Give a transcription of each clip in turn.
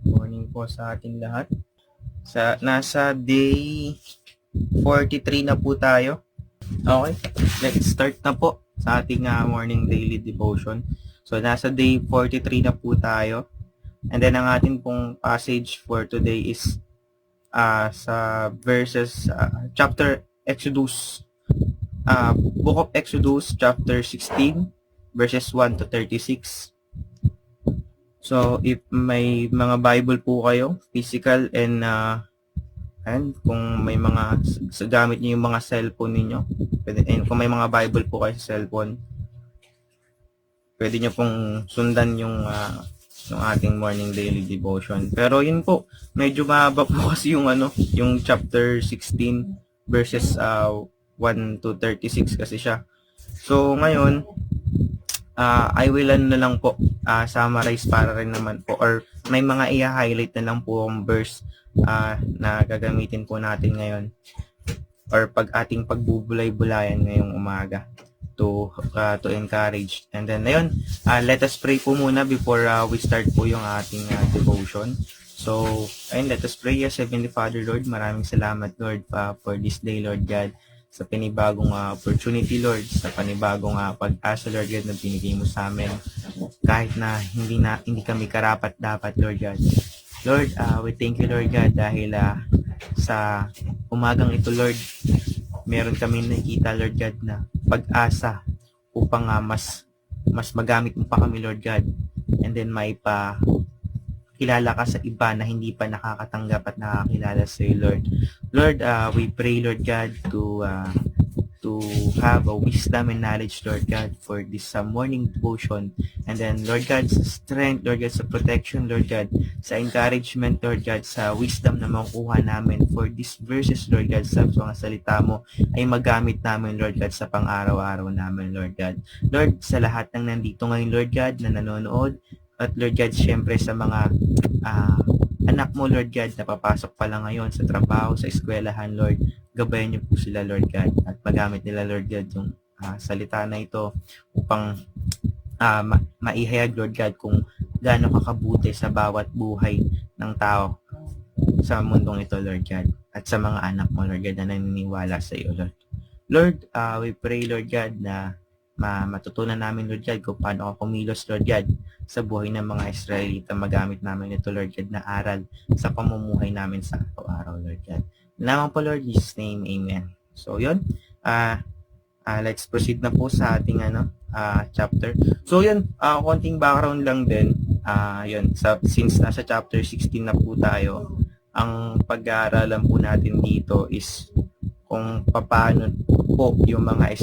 Morning po sa ating lahat. Nasa day 43 na po tayo. Okay, let's start na po sa ating morning daily devotion. So, nasa day 43 na po tayo. And then, ang ating pong passage for today is sa verses, chapter Exodus, Book of Exodus, chapter 16, verses 1 to 36. So, if may mga Bible po kayo, physical and kung may mga gamit niyo yung mga cellphone niyo, and kung may mga Bible po kayo sa cellphone, pwede niyo pong sundan yung ating morning daily devotion. Pero yun po, medyo mahaba po kasi yung chapter 16 verses 1 to 36 kasi siya. So, ngayon, I will na lang po summarize para rin naman po, or may mga i-highlight na lang po ang verse na gagamitin po natin ngayon or ating pagbubulay-bulayan ngayong umaga to encourage. And then ayun, let us pray po muna before we start po yung ating devotion. So, ayun, let us pray. Yes, Heavenly Father, Lord, maraming salamat, Lord, for this day, Lord God, sa panibagong opportunity, Lord, sa panibagong pag-asa, Lord God, na binigay mo sa amin. Kahit na hindi kami karapat-dapat, Lord God. Lord, we thank you, Lord God, dahil sa umagang ito, Lord, meron kami nakita, Lord God, na pag-asa upang mas magamit mo pa kami, Lord God, and then may kilala ka sa iba na hindi pa nakakatanggap at nakakilala sa iyo, Lord. Lord, we pray, Lord God, to have a wisdom and knowledge, Lord God, for this morning devotion. And then, Lord God, sa strength, Lord God, sa protection, Lord God, sa encouragement, Lord God, sa wisdom na makukuha namin for these verses, Lord God, sa mga salita mo, ay magamit namin, Lord God, sa pang-araw-araw namin, Lord God. Lord, sa lahat ng nandito ngayon, Lord God, na nanonood, at Lord God, syempre sa mga anak mo, Lord God, na papasok pa lang ngayon sa trabaho, sa eskwelahan, Lord, gabayan niyo po sila, Lord God, at magamit nila, Lord God, yung salita na ito upang maihayag, Lord God, kung gaano kakabuti sa bawat buhay ng tao sa mundong ito, Lord God, at sa mga anak mo, Lord God, na naniniwala sa iyo, Lord. Lord, we pray, Lord God, na matutunan namin, Lord God, kung paano ako kumilos, Lord God, sa buhay ng mga Israelita. Magamit namin ito, Lord God, na aral sa pamumuhay namin sa araw-araw, Lord God. Lamang po, Lord, in Jesus' name, amen. So, yun. Let's proceed na po sa ating chapter. So, yun. Konting background lang din. Yun. Since nasa chapter 16 na po tayo, ang pag-aaralan po natin dito is kung paano po yung mga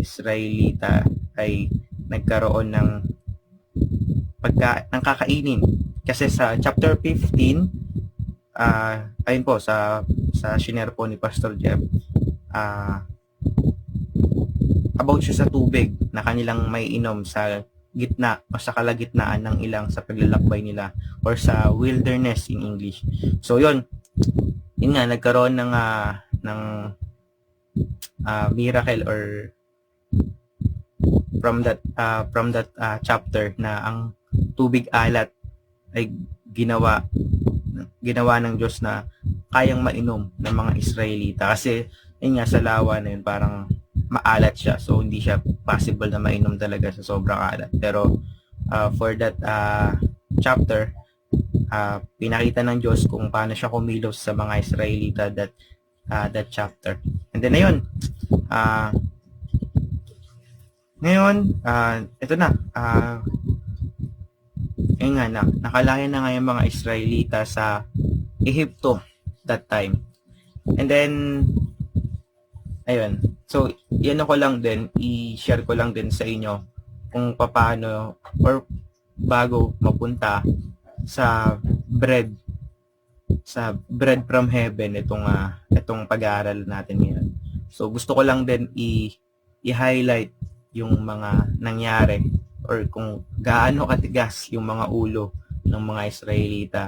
Israelita ay nagkaroon ng kakainin. Kasi sa chapter 15, ayun po, sa shinare po ni Pastor Jeff, about siya sa tubig na kanilang may inom sa gitna o sa kalagitnaan ng ilang sa paglalakbay nila, or sa wilderness in English. So yun nga, nagkaroon ng miracle, or from that chapter, na ang tubig alat ay ginawa ng Diyos na kayang mainom ng mga Israelita. Kasi yun nga, sa lawa na yun, parang maalat siya, so hindi siya possible na mainom talaga sa sobrang alat. Pero for that chapter, pinakita ng Diyos kung paano siya kumilos sa mga Israelita that chapter. And then ayun, ngayon, ito na, ayun nga, nakalaya na nga yung mga Israelita sa Ehipto that time. And then, ayun, so yan ako lang din, i-share ko lang din sa inyo kung paano, or bago mapunta sa bread from heaven, itong pag-aaral natin ngayon. So gusto ko lang din i-highlight yung mga nangyari, or kung gaano katigas yung mga ulo ng mga Israelita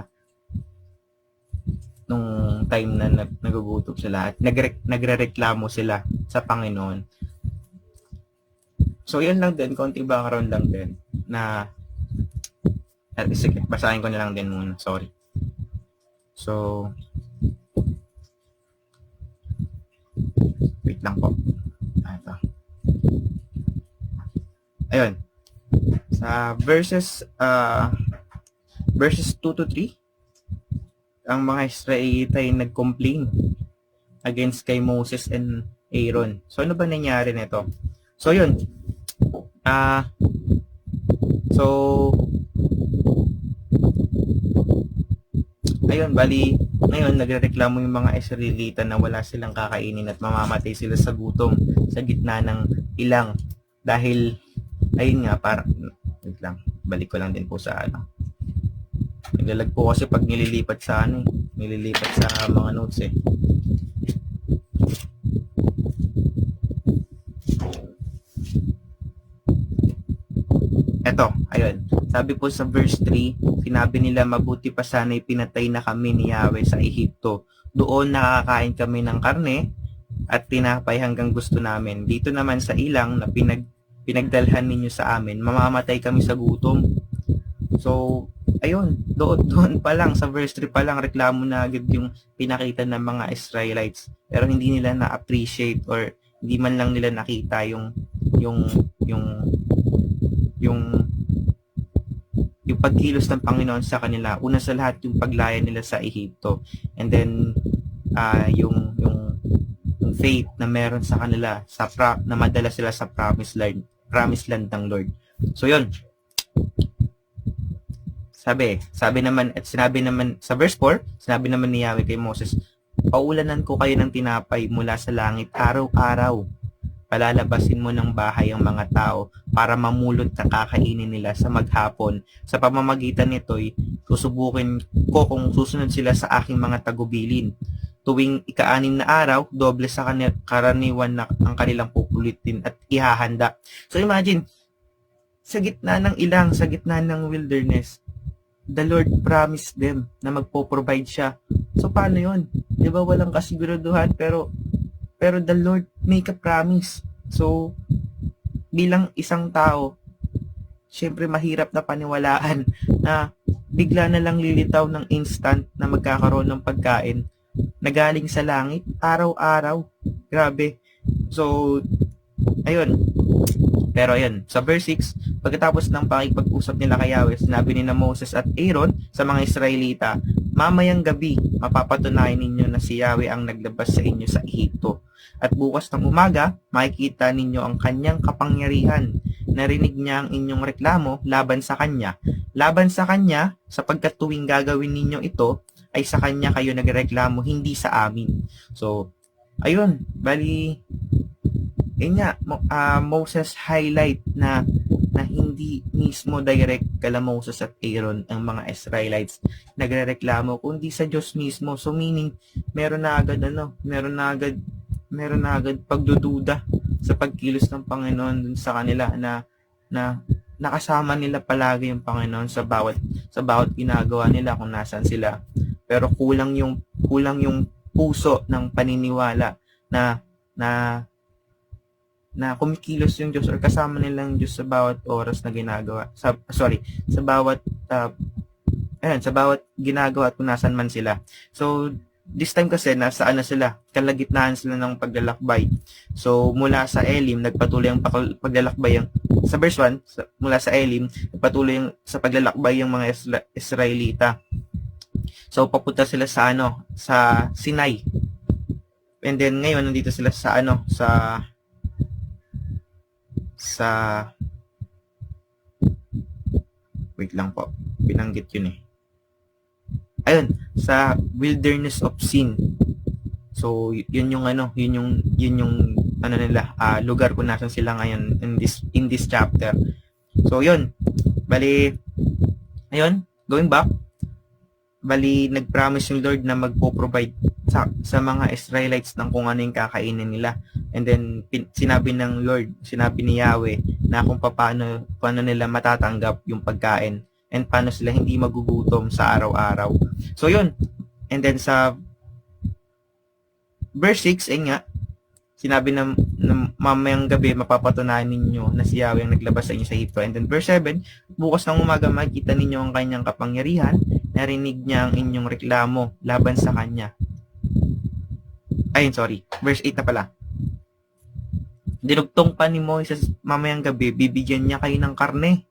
nung time na nagugutom sila at nagrereklamo sila sa Panginoon. So yan lang din, konting background lang din na sige, basahin ko na lang din muna, sorry. So, wait lang po. Ito. Ayun. Sa verses 2 to 3, ang mga Israelita ay nag-complain against kay Moses and Aaron. So, ano ba nangyari nito? So, yun. Ayun, bali, ngayon, nagrereklamo yung mga Israelita na wala silang kakainin at mamamatay sila sa gutom sa gitna ng ilang. Dahil, ayun nga, wait lang, balik ko lang din po sa ano. Naglalag po kasi pag nililipat sa nililipat sa mga notes eh. Eto, ayun. Sabi po sa verse 3, sinabi nila mabuti pa sana'y pinatay na kami ni Yahweh sa Ehipto. Doon nakakain kami ng karne at tinapay hanggang gusto namin. Dito naman sa ilang na pinagdalhan ninyo sa amin, mamamatay kami sa gutom. So, ayun, doon pa lang, sa verse 3 pa lang, reklamo na agad yung pinakita ng mga Israelites. Pero hindi nila na-appreciate or hindi man lang nila nakita yung pagkilos ng Panginoon sa kanila. Una sa lahat, yung paglaya nila sa Ehipto. And then, yung faith na meron sa kanila, na madala sila sa promised land ng Lord. So, yun. Sinabi naman sa verse 4, sinabi naman ni Yahweh kay Moses, paulanan ko kayo ng tinapay mula sa langit araw-araw. Palalabasin mo ng bahay ang mga tao para mamulot na kakainin nila sa maghapon. Sa pamamagitan nito'y susubukin ko kung susunod sila sa aking mga tagubilin. Tuwing ika-6 na araw, doble sa karaniwan na ang kanilang pupulitin at ihahanda. So imagine, sa gitna ng wilderness, the Lord promised them na magpo-provide siya. So paano yun? Di ba walang kasiguraduhan pero the Lord make a promise. So bilang isang tao, syempre mahirap na paniwalaan na bigla na lang lilitaw ng instant na magkakaroon ng pagkain na galing sa langit araw-araw. Grabe. So ayun. Pero ayun, sa verse 6, pagkatapos ng pakikipag-usap nila kay Yahweh, sinabi ni Moses at Aaron sa mga Israelita, mamayang gabi, mapapatunayan ninyo na si Yahweh ang naglabas sa inyo sa Ehipto. At bukas ng umaga, makikita ninyo ang kanyang kapangyarihan. Narinig niya ang inyong reklamo laban sa kanya. Laban sa kanya, sapagkat tuwing gagawin ninyo ito, ay sa kanya kayo nagreklamo, hindi sa amin. So, ayun, bali, Moses highlight na hindi mismo direct kala Moses at Aaron ang mga Israelites nagrereklamo kundi sa Diyos mismo. So meaning meron na agad pagdududa sa pagkilos ng Panginoon dun sa kanila na nakasama nila palagi yung Panginoon sa bawat ginagawa nila kung nasaan sila. Pero kulang yung puso ng paniniwala na kumikilos yung Diyos or kasama nilang Diyos sa bawat oras na ginagawa. Sa bawat ginagawa at kung nasan man sila. So, this time kasi nasa sila, kalagitnaan sila ng paglalakbay. So, mula sa Elim, nagpatuloy ang paglalakbay sa verse 1, mula sa Elim, nagpatuloy sa paglalakbay yung mga Israelita. So, papunta sila sa Sinai. And then, ngayon, nandito sila wait lang po, binanggit yun eh. Ayun, sa wilderness of sin. So yun yung lugar kung nasan sila ngayon in this chapter. So yun, bali going back, nag-promise yung Lord na magpo-provide sa mga Israelites ng kung ano yung kakainin nila. And then sinabi ni Yahweh na kung paano nila matatanggap yung pagkain and paano sila hindi magugutom sa araw-araw. So yun. And then sa verse 6 sinabi na mamayang gabi mapapatunayan ninyo na si Yahweh ang naglabas sa inyo sa Ehipto. And then verse 7, bukas ng umaga makikita ninyo ang kanyang kapangyarihan. narinig niya ang inyong reklamo laban sa kanya. Ayun, sorry. Verse 8 na pala. Dinugtong pa ni Moises mamayang gabi, bibigyan niya kayo ng karne.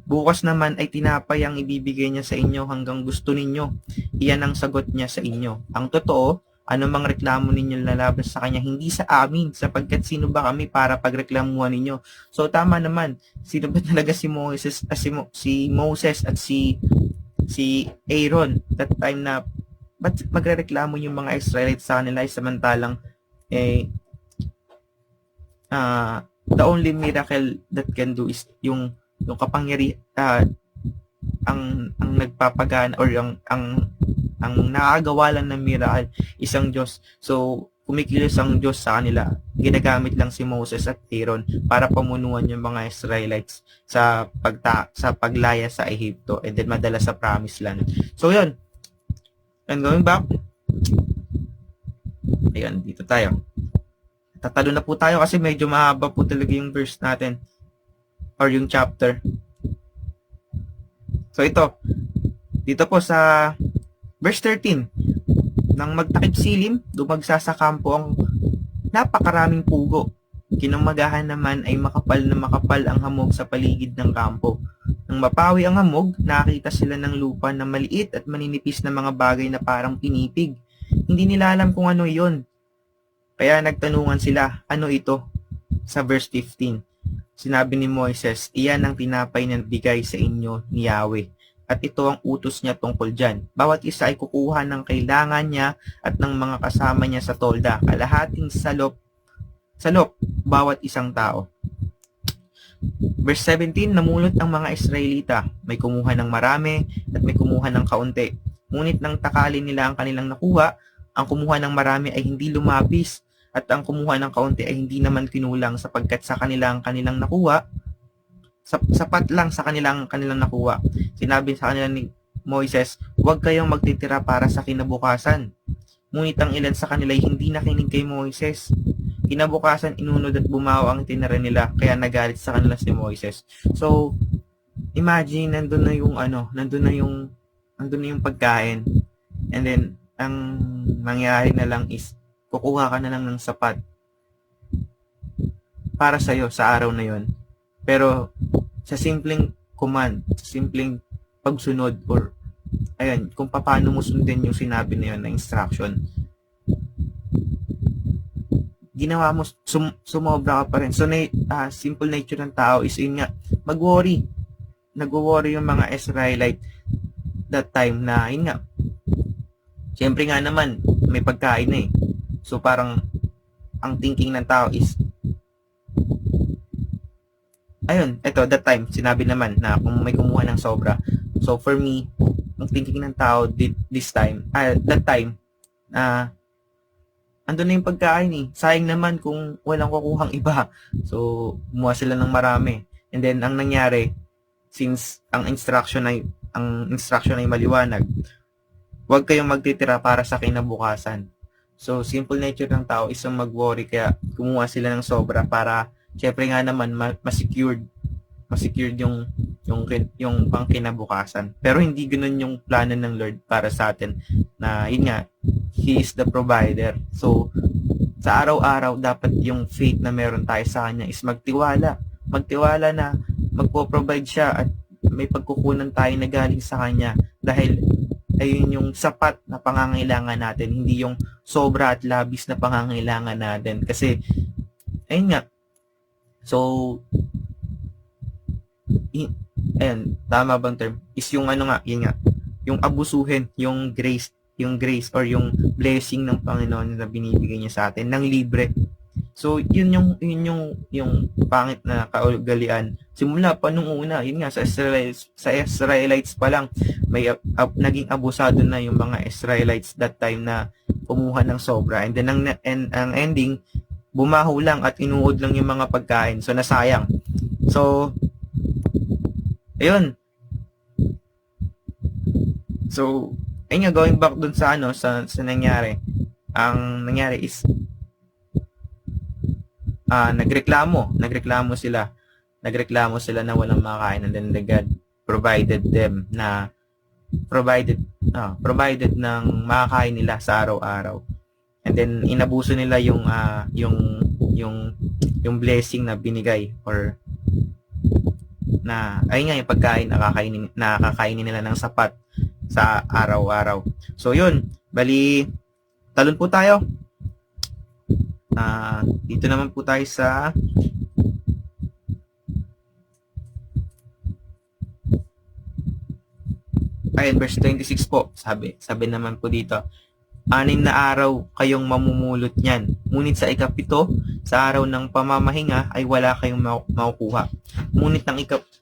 Bukas naman ay tinapay ang ibibigay niya sa inyo hanggang gusto ninyo. Iyan ang sagot niya sa inyo. Ang totoo, anumang reklamo ninyo lalabas sa kanya, hindi sa amin, sapagkat sino ba kami para pagreklamuhan ninyo? So tama naman, sino ba talaga si Moses, si Moses at si Aaron that time na ba't magrereklamo yung mga Israelites sa kanila samantalang the only miracle that can do is yung ang nagpapagana or ang nakagawa lang ng miracle isang Diyos. So kumikilos ang Diyos sa kanila. Ginagamit lang si Moses at Aaron para pamunuan yung mga Israelites sa paglaya sa Ehipto and then madala sa Promised Land. So yun. And going back, ayan, dito tayo. Tatalo na po tayo kasi medyo mahaba po talaga yung verse natin or yung chapter. So ito, dito po sa verse 13, nang magtakip silim, dumagsa sa kampo ang napakaraming pugo. Kinumagahan naman ay makapal na makapal ang hamog sa paligid ng kampo. Nang mapawi ang hamog, nakita sila ng lupa na maliit at maninipis na mga bagay na parang pinipig. Hindi nila alam kung ano iyon. Kaya nagtanungan sila, ano ito? Sa verse 15, sinabi ni Moises, iyan ang tinapay na bigay sa inyo ni Yahweh. At ito ang utos niya tungkol dyan. Bawat isa ay kukuha ng kailangan niya at ng mga kasama niya sa tolda. Kalahating salop, bawat isang tao. Verse 17, namulot ang mga Israelita. May kumuha ng marami at may kumuha ng kaunti. Ngunit nang takalin nila ang kanilang nakuha, ang kumuha ng marami ay hindi lumapis at ang kumuha ng kaunti ay hindi naman kinulang sapagkat sa kanilang nakuha, sapat lang sa kanilang nakuha. Sinabi sa kanila ni Moises, huwag kayong magtitira para sa kinabukasan. Ngunit ang ilan sa kanila ay hindi nakinig kay Moises. Kinabukasan, inunod at bumaw ang tinira nila, kaya nagalit sa kanila si Moises. So, imagine, nandun na yung pagkain. And then, ang mangyari na lang is, kukuha ka na lang ng sapat para sa'yo sa araw na yon. Pero sa simpleng command, sa simpleng pagsunod or ayan, kung paano mo sundin yung sinabi na yun na instruction, ginawa mo, sumobra ka pa rin. So, simple nature ng tao is yun nga, mag-worry. Nag-worry yung mga Israelite that time na, yun nga, siyempre nga naman, may pagkain na eh. So parang ang thinking ng tao is ayun, eto that time sinabi naman na kung may kumuha ng sobra. So for me, ang thinking ng tao that time andun na yung pagkain eh. Sayang naman kung walang kukuhang iba. So kumuha sila ng marami. And then ang nangyari, since ang instruction ay maliwanag, huwag kayong magtitira para sa kinabukasan. So, simple nature ng tao is ang mag-worry, kaya kumuha sila ng sobra para, syempre nga naman, ma-secured yung pangkinabukasan. Pero hindi ganoon yung plano ng Lord para sa atin na, yun nga, He is the provider. So, sa araw-araw, dapat yung faith na meron tayo sa Kanya is magtiwala. Magtiwala na magpo-provide siya at may pagkukunan tayo na galing sa Kanya dahil ayun yung sapat na pangangailangan natin, hindi yung sobra at labis na pangangailangan natin. Kasi, ayun nga, so, ayun, tama bang term? Is yung yun nga, yung abusuhin, yung grace or yung blessing ng Panginoon na binibigay niya sa atin, ng libre. So, yun yung pangit na kaugalian. Simula pa nung una, yun nga, sa Israelites pa lang, may naging abusado na yung mga Israelites that time na kumuha ng sobra. And then, ang ending, bumaho lang at inuod lang yung mga pagkain. So, nasayang. So, ayun. So, ayun nga, going back dun sa sa nangyari. Ang nangyari is, nagreklamo sila na walang makain, and then God provided them na provided ng makakain nila sa araw-araw. And then inabuso nila yung blessing na binigay, or na ayun nga yung pagkain na kakainin nila ng sapat sa araw-araw. So yun, bali talon po tayo. Dito naman po tayo sa verse 26 po. Sabi naman po dito, 6 na araw kayong mamumulot niyan. Ngunit sa ikapito, sa araw ng pamamahinga, ay wala kayong makukuha.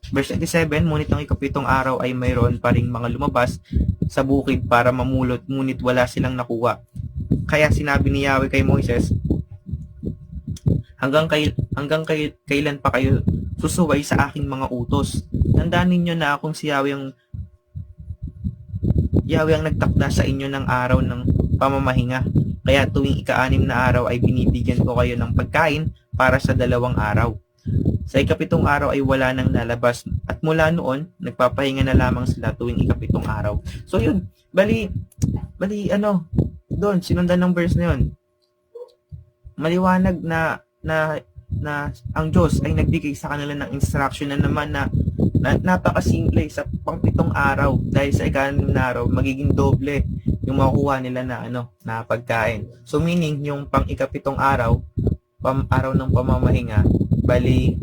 Verse 27, ngunit ng ikapitong araw ay mayroon pa ring mga lumabas sa bukid para mamulot, ngunit wala silang nakuha. Kaya sinabi ni Yahweh kay Moises, hanggang kailan pa kayo susuway sa aking mga utos? Tandaan ninyo na akong si Yahweh ang nagtakda sa inyo ng araw ng pamamahinga. Kaya tuwing ika-6 na araw ay binibigyan ko kayo ng pagkain para sa 2 araw. Sa ikapitong araw ay wala nang lalabas, at mula noon, nagpapahinga na lamang sila tuwing ikapitong araw. So yun, bali doon, sinundan ng verse na yun. Maliwanag na ang Diyos ay nagbigay sa kanila ng instruction na naman na napakasimple sa pang-7 araw. Dahil sa ika-6 na araw, magiging doble yung makukuha nila na pagkain. So meaning, yung pang-ikapitong araw, araw ng pamamahinga, bali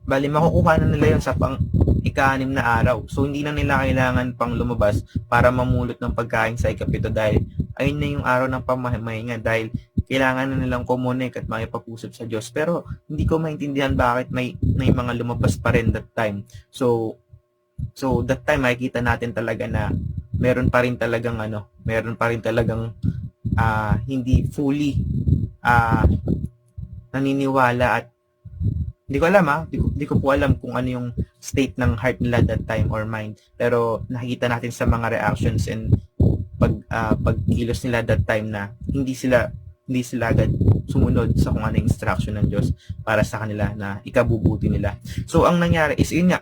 makukuha na nila yun sa pang-ika-6 na araw. So hindi na nila kailangan pang lumabas para mamulot ng pagkain sa ikapito, dahil ayun na yung araw ng pamamahinga, dahil kailangan na nilang komunik at makipag-usap sa Diyos. Pero hindi ko maintindihan bakit may mga lumabas pa rin that time. So that time makikita natin talaga na meron pa rin talagang hindi fully naniniwala, at hindi ko po alam kung ano yung state ng heart nila that time or mind. Pero nakikita natin sa mga reactions and pagkilos nila that time na hindi sila agad sumunod sa kung ano yung instruction ng Diyos para sa kanila na ikabubuti nila. So ang nangyari is yun nga,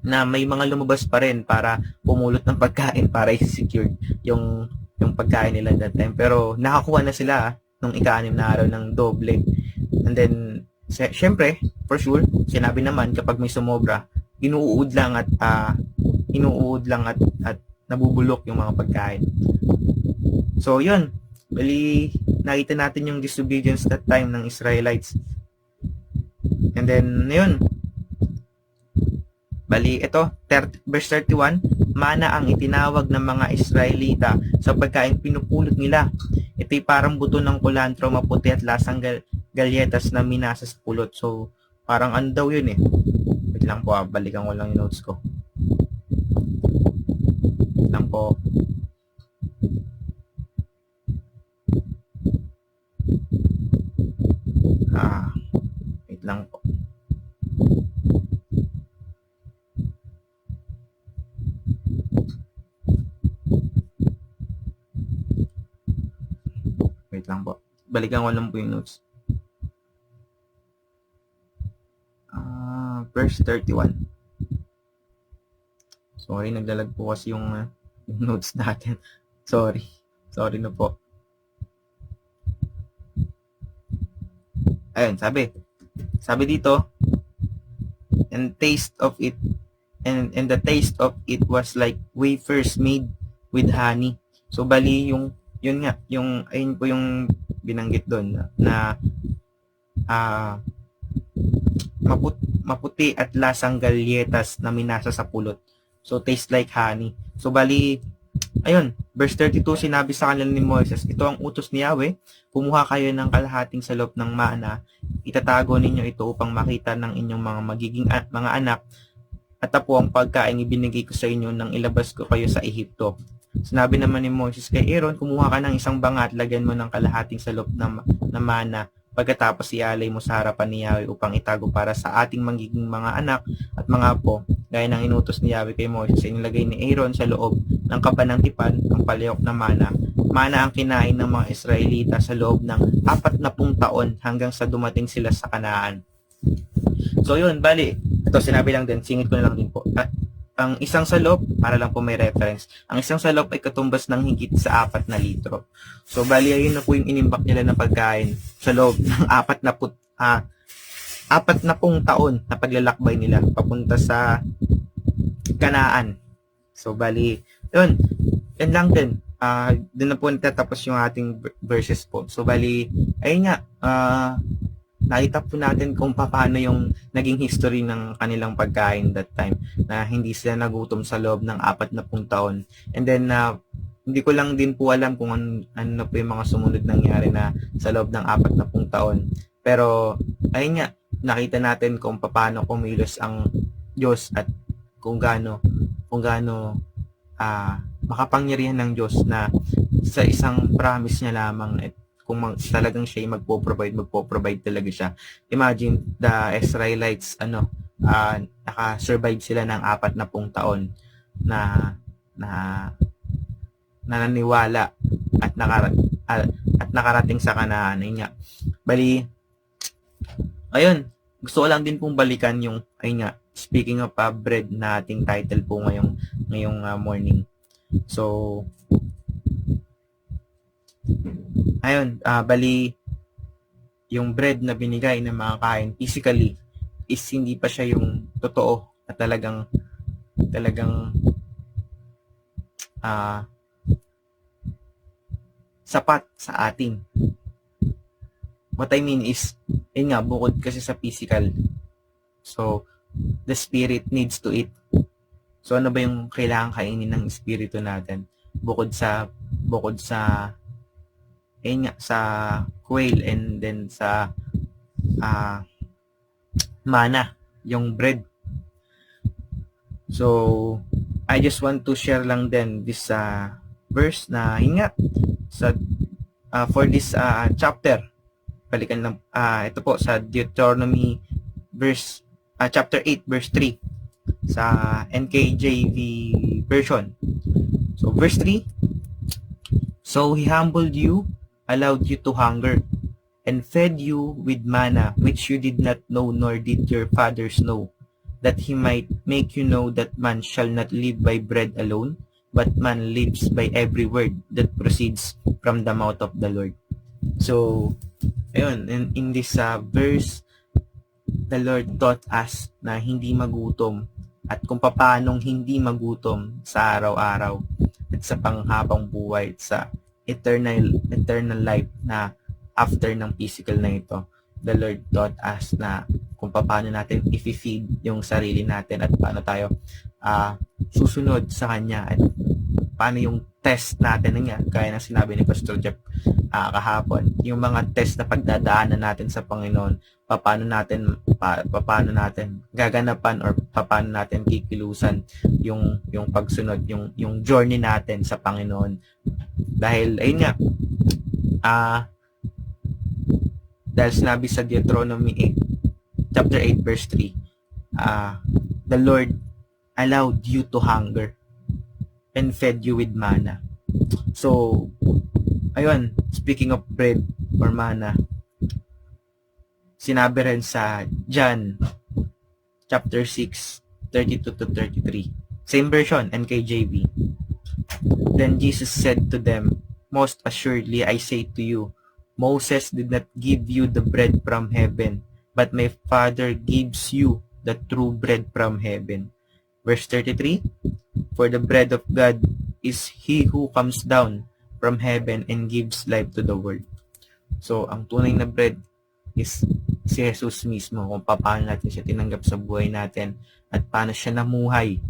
na may mga lumabas pa rin para pumulot ng pagkain para i-secure yung pagkain nila that time. Pero nakakuha na sila nung ika-6 na araw ng doble. And then syempre, for sure, sinabi naman kapag may sumobra, inuud lang at nabubulok yung mga pagkain. So yun, bali nakita natin yung disobedience that time ng Israelites. And then yun, bali ito, verse 31, mana ang itinawag ng mga Israelita sa pagkain pinupulot nila. Ito'y parang buto ng kulantro, maputi at lasang galyetas na minasa sa pulot. So parang ano daw yun eh. Wait lang po, balikan ko lang yung notes ko. Wait lang po. Wait lang po. Wait lang po. Balikan ko lang po yung notes. Verse 31. Sorry, naglalag po kasi yung notes natin. Sorry na po. Ayun, sabi dito, and the taste of it was like wafers made with honey. So bali yun nga, ayun po yung binanggit doon na maputi at lasang galyetas na minasa sa pulot. So taste like honey. So bali, ayun, verse 32, sinabi sa kanila ni Moises, ito ang utos ni Yahweh, kumuha kayo ng kalahating salop ng mana, itatago ninyo ito upang makita ng inyong mga magiging mga anak, at po ang pagkain ibinigay ko sa inyo nang ilabas ko kayo sa Ehipto. Sinabi naman ni Moises kay Aaron, kumuha ka ng isang banga at lagyan mo ng kalahating salop na mana, pagkatapos ialay mo sa harapan ni Yahweh upang itago para sa ating magiging mga anak at mga apo, gaya ng inutos ni Yahweh kay Moises. Inilagay ni Aaron sa loob ng kaba ng tipan ang palayok na mana. Mana ang kinain ng mga Israelita sa loob ng 40 taon hanggang sa dumating sila sa Kanaan. So yun, bali, ito sinabi lang din, singit ko na lang din po. ang isang salop, para lang po may reference, ang isang salop ay katumbas ng higit sa 4 na litro. So, bali, ayun na po yung inimbak nila na pagkain sa loob ng 40 taon na paglalakbay nila papunta sa Kanaan. So, bali, yun lang din. Doon na po natatapos yung ating verses po. So, bali, ayun nga, nakita po natin kung paano yung naging history ng kanilang pagkain that time, na hindi sila nagutom sa loob ng 40 taon. And then, hindi ko lang din po alam kung ano na po yung mga sumunod nangyari na sa loob ng 40 taon. Pero, ayun nga, nakita natin kung paano kumilos ang Diyos at kung gaano makapangyarihan ng Diyos na sa isang promise niya lamang kung talagang siya magpo-provide talaga siya. Imagine the Israelites naka-survive sila ng 40 taon na nananiwala at nakarating sa Kanaan. Ayun nga. Bali, ayun, gusto ko lang din pong balikan yung, ayun nga, speaking of bread na ating title po ngayong morning. So, ayun, bali, yung bread na binigay ng mga kain physically is hindi pa siya yung totoo at talagang sapat sa atin. What I mean is, yun nga, bukod kasi sa physical, so, the spirit needs to eat. So, ano ba yung kailangan kainin ng espiritu natin? Bukod sa sa quail and then sa mana, yung bread. So, I just want to share lang din this verse na hinga sa for this chapter. Balikan lang ito po sa Deuteronomy chapter 8 verse 3 sa NKJV version. So, verse 3, so he humbled you, allowed you to hunger, and fed you with manna, which you did not know, nor did your fathers know, that he might make you know that man shall not live by bread alone, but man lives by every word that proceeds from the mouth of the Lord. So, ayun, in this verse, the Lord taught us na hindi magutom at kung paanong hindi magutom sa araw-araw at sa panghabang buhay at sa eternal life na after ng physical na ito. The Lord taught us na kung paano natin i-feed yung sarili natin at paano tayo susunod sa Kanya at paano yung test natin nga, gaya ng sinabi ni Pastor Jeff kahapon, yung mga test na pagdadaanan natin sa Panginoon, paano natin gaganapan or paano natin kikilusan yung pagsunod, yung journey natin sa Panginoon. Dahil ayun nga, dahil sinabi sa Deuteronomy chapter 8 verse 3, the Lord allowed you to hunger and fed you with manna. So, ayun, speaking of bread or manna, sinabi rin sa John chapter 6, 32 to 33. Same version, NKJV. Then Jesus said to them, most assuredly I say to you, Moses did not give you the bread from heaven, but my Father gives you the true bread from heaven. Verse 33, for the bread of God is he who comes down from heaven and gives life to the world. So, ang tunay na bread is si Jesus mismo, kung paano natin siya tinanggap sa buhay natin at paano siya namuhay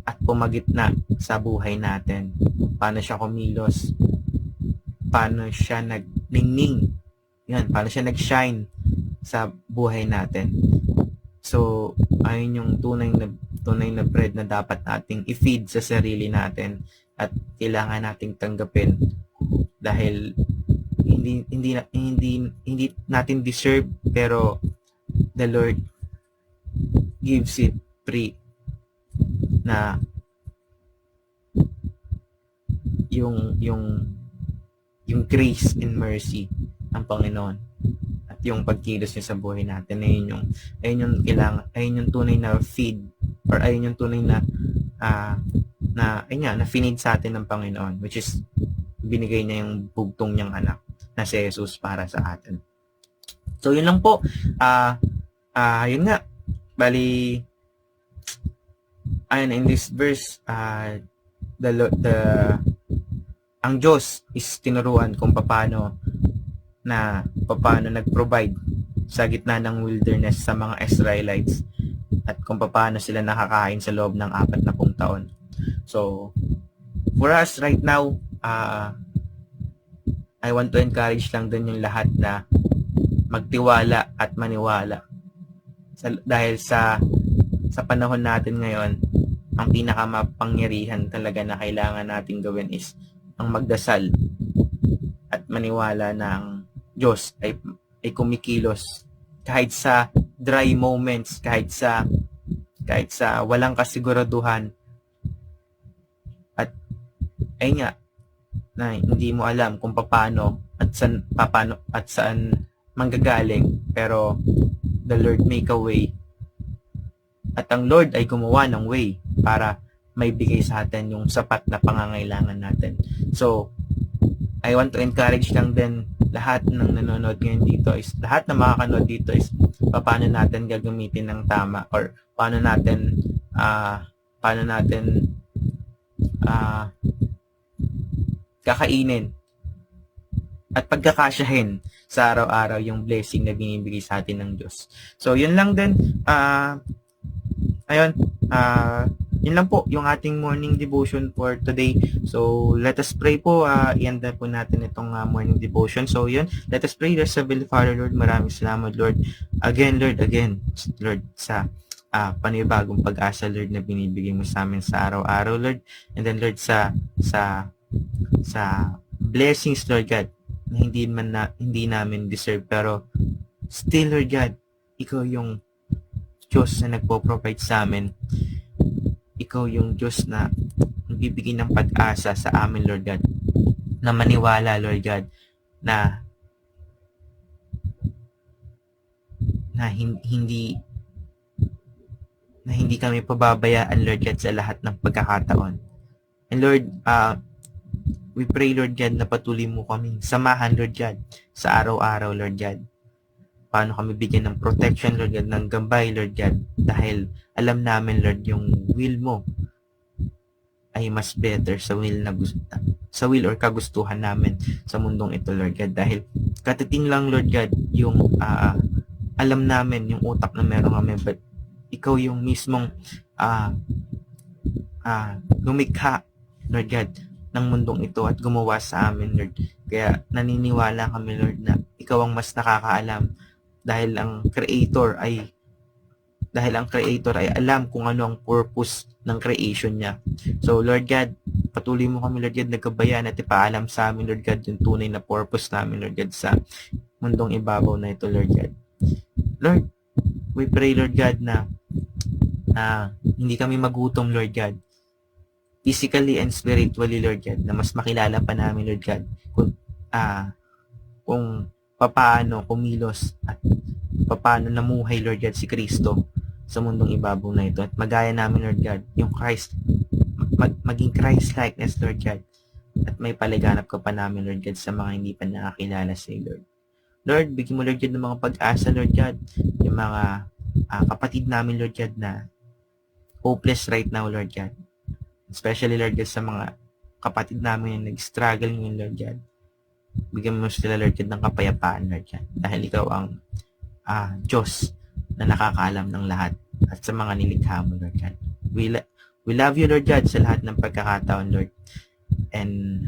at pumagitna sa buhay natin. Paano siya kumilos, paano siya nagningning, yan, paano siya nag-shine sa buhay natin. So, ayun yung tunay na bread na dapat nating i-feed sa sarili natin at kailangan nating tanggapin dahil hindi natin deserve, pero the Lord gives it free, na yung grace and mercy ng Panginoon at yung pagkilos niya sa buhay natin, ayun yung kailangan, ayun yung tunay na feed or ayun yung tunay na ayun nga, na finid sa atin ng Panginoon, which is binigay niya yung bugtong niyang anak na si Jesus para sa atin. So yun lang po. Yun nga, bali ayun, in this verse, ang Diyos is tinuruan kung paano nag-provide sa gitna ng wilderness sa mga Israelites at kung paano sila nakakain sa loob ng 40 taon. So, for us right now, I want to encourage lang din yung lahat na magtiwala at maniwala. Dahil sa panahon natin ngayon, ang pinakamapangyarihan talaga na kailangan natin gawin is ang magdasal at maniwala na ang Diyos ay kumikilos kahit sa dry moments, kahit sa walang kasiguraduhan, at ay nga na hindi mo alam kung paano at saan manggagaling, pero the Lord make a way, at ang Lord ay gumawa ng way para may bigay sa atin yung sapat na pangangailangan natin. So I want to encourage lang din lahat ng nanonood ngayon dito is, lahat na makakanood dito is, paano natin gagamitin ng tama, or paano natin kakainin at pagkakasyahin sa araw-araw yung blessing na binibigay sa atin ng Diyos. So yun lang din. Yun lang po yung ating morning devotion for today. So, let us pray po. I-end na po natin itong morning devotion. So, yun. Let us pray. Dear Heavenly Father, Lord, maraming salamat, Lord. Again, Lord, sa panibagong pag-asa, Lord, na binibigay mo sa amin sa araw-araw, Lord. And then, Lord, sa blessings, Lord God, na hindi namin deserve, pero still, Lord God, ikaw yung Diyos na nagpo-provide sa amin. Ikaw yung Diyos na nagbibigay ng pag-asa sa amin, Lord God, na maniwala, Lord God, na hindi kami pababayaan, Lord God, sa lahat ng pagkakataon. And Lord, we pray, Lord God, na patuloy mo kaming samahan, Lord God, sa araw-araw, Lord God. Paano kami bigyan ng protection, Lord God, ng gabay, Lord God, dahil alam namin, Lord, yung will mo ay mas better sa will or kagustuhan namin sa mundong ito, Lord God, dahil katiting lang, Lord God, yung alam namin, yung utak na meron kami, but ikaw yung mismong lumikha, Lord God, ng mundong ito at gumawa sa amin, Lord. Kaya naniniwala kami, Lord, na ikaw ang mas nakakaalam, dahil ang creator ay alam kung ano ang purpose ng creation niya. So Lord God, patuloy mo kami, Lord God, nagkabayan at ipaalam sa amin, Lord God, yung tunay na purpose namin, Lord God, sa mundong ibabaw na ito, Lord God. Lord, we pray, Lord God, na hindi kami magutom, Lord God, physically and spiritually, Lord God, na mas makilala pa namin, Lord God, kung paano kumilos at paano namuhay, Lord God, si Kristo sa mundong ibabaw na ito, at magaya namin, Lord God, yung Christ, maging Christ-likeness, Lord God, at may palaganap ka pa namin, Lord God, sa mga hindi pa nakakilala sa iyo, Lord. Lord, bigyan mo, Lord God, ng mga pag-asa, Lord God, yung mga kapatid namin, Lord God, na hopeless right now, Lord God, especially, Lord God, sa mga kapatid namin yung nag-struggle ngayon, Lord God. Bigyan mo sila, Lord God, ng kapayapaan, Lord God, dahil ikaw ang Diyos na nakakaalam ng lahat at sa mga nilikha mo, Lord God. We love you, Lord God, sa lahat ng pagkakataon, Lord. And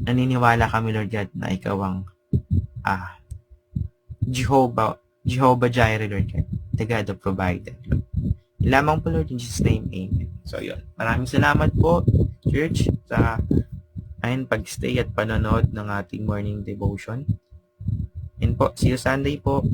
naniniwala kami, Lord God, na ikaw ang Jehovah Jireh, Lord God, the God of provider, Lord. Lamang po, Lord, in Jesus' name, amen. So, yun. Maraming salamat po, Church, sa pag-stay at panonood ng ating morning devotion. And po, see you Sunday po.